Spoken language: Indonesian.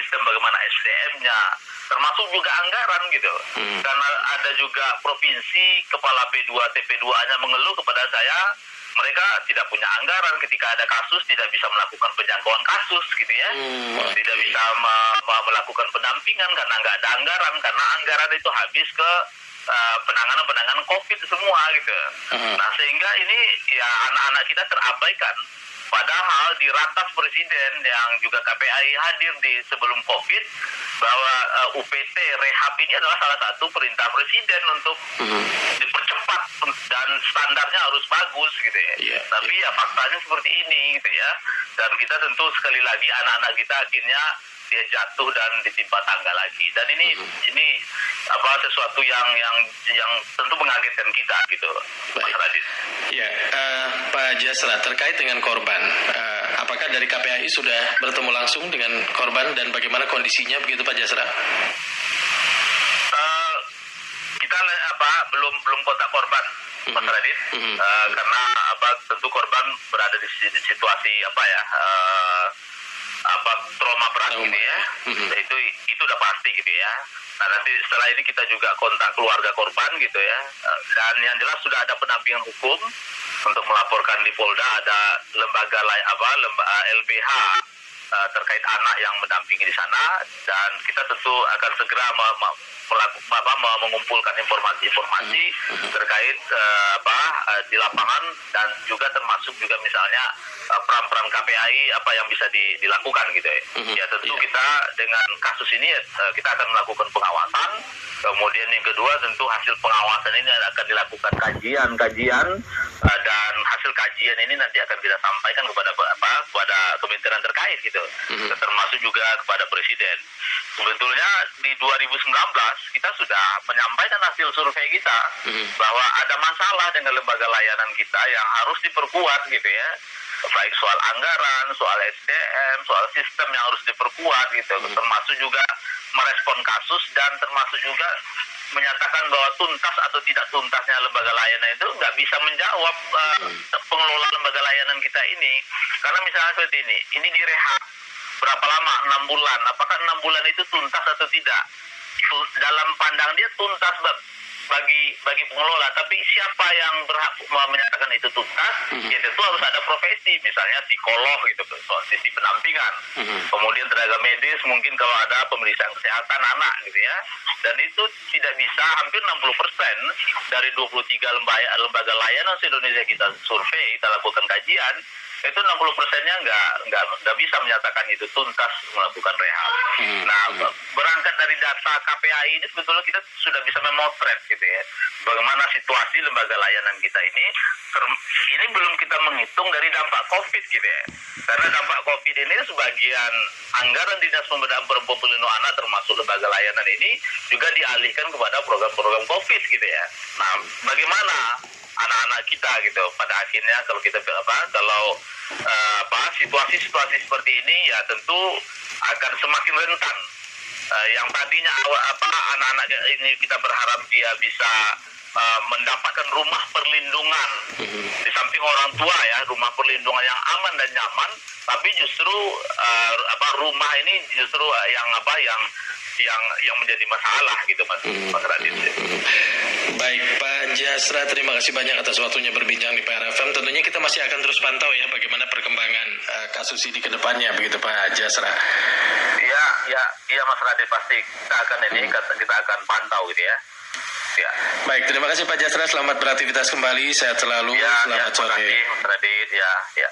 sistem bagaimana SDM-nya, termasuk juga anggaran gitu. Karena ada juga provinsi kepala P2 TP2-nya mengeluh kepada saya, mereka tidak punya anggaran, ketika ada kasus tidak bisa melakukan penjangkauan kasus gitu ya, tidak bisa melakukan pendampingan karena nggak ada anggaran, karena anggaran itu habis ke penanganan COVID semua gitu. Nah sehingga ini ya anak-anak kita terabaikan. Padahal di ratas presiden yang juga KPAI hadir di sebelum COVID, bahwa UPT rehab ini adalah salah satu perintah presiden untuk dipercepat dan standarnya harus bagus gitu ya. Tapi ya faktanya seperti ini gitu ya. Dan kita tentu sekali lagi anak-anak kita akhirnya dia jatuh dan ditimpa tangga lagi. Dan ini sesuatu yang tentu mengagetkan kita gitu, Mas Radit. Ya, Pak Jasra, terkait dengan korban, apakah dari KPAI sudah bertemu langsung dengan korban dan bagaimana kondisinya begitu Pak Jasra? Kita belum kontak korban, Mas Radit, karena tentu korban berada di situasi trauma berat gitu ya. Itu udah pasti gitu ya. Nah nanti setelah ini kita juga kontak keluarga korban gitu ya. Dan yang jelas sudah ada pendampingan hukum untuk melaporkan di Polda, ada lembaga LBH terkait anak yang mendampingi di sana, dan kita tentu akan segera mengumpulkan informasi terkait di lapangan, dan juga termasuk juga misalnya peran-peran KPAI apa yang bisa dilakukan gitu ya. Ya tentu kita dengan kasus ini kita akan melakukan pengawasan. Kemudian yang kedua tentu hasil pengawasan ini akan dilakukan kajian dan hasil kajian ini nanti akan kita sampaikan kepada kementerian terkait gitu, termasuk juga kepada presiden. Sebetulnya di 2019 kita sudah menyampaikan hasil survei kita bahwa ada masalah dengan lembaga layanan kita yang harus diperkuat gitu ya, baik soal anggaran, soal SDM, soal sistem yang harus diperkuat gitu, termasuk juga merespon kasus, dan termasuk juga menyatakan bahwa tuntas atau tidak tuntasnya lembaga layanan itu nggak bisa menjawab pengelola lembaga layanan kita ini. Karena misalnya seperti ini direhab berapa lama? 6 bulan. Apakah 6 bulan itu tuntas atau tidak? Dalam pandang dia tuntas bagi pengelola, tapi siapa yang berhak menyatakan itu tuntas? Ya tentu harus ada profesi, misalnya psikolog gitu, soal sisi pendampingan, kemudian tenaga medis, mungkin kalau ada pemeriksaan kesehatan anak gitu ya. Dan itu tidak bisa, hampir 60% dari 23 lembaga layanan se-Indonesia kita survei, kita lakukan kajian, itu 60%-nya nggak bisa menyatakan itu tuntas melakukan rehab. Nah, berangkat dari data KPAI ini sebetulnya kita sudah bisa memotret gitu ya, bagaimana situasi lembaga layanan kita ini belum kita menghitung dari dampak COVID gitu ya. Karena dampak COVID ini sebagian anggaran Dinas Pemberdayaan Perempuan Perlindungan Anak termasuk lembaga layanan ini juga dialihkan kepada program-program COVID gitu ya. Nah, bagaimana anak-anak kita gitu pada akhirnya kalau kita situasi seperti ini ya tentu akan semakin rentan. Yang tadinya anak-anak ini kita berharap dia bisa mendapatkan rumah perlindungan di samping orang tua ya, rumah perlindungan yang aman dan nyaman, tapi justru rumah ini justru yang menjadi masalah gitu Mas Radit. Baik Pak Jasra, terima kasih banyak atas waktunya berbincang di PRFM. Tentunya kita masih akan terus pantau ya bagaimana perkembangan kasus ini ke depannya begitu Pak Jasra. Iya Mas Radit, pasti kita akan pantau gitu ya. Ya. Baik, terima kasih Pak Jasra, selamat beraktivitas kembali, sehat selalu, selamat sore. Terima kasih Mas Radit, ya.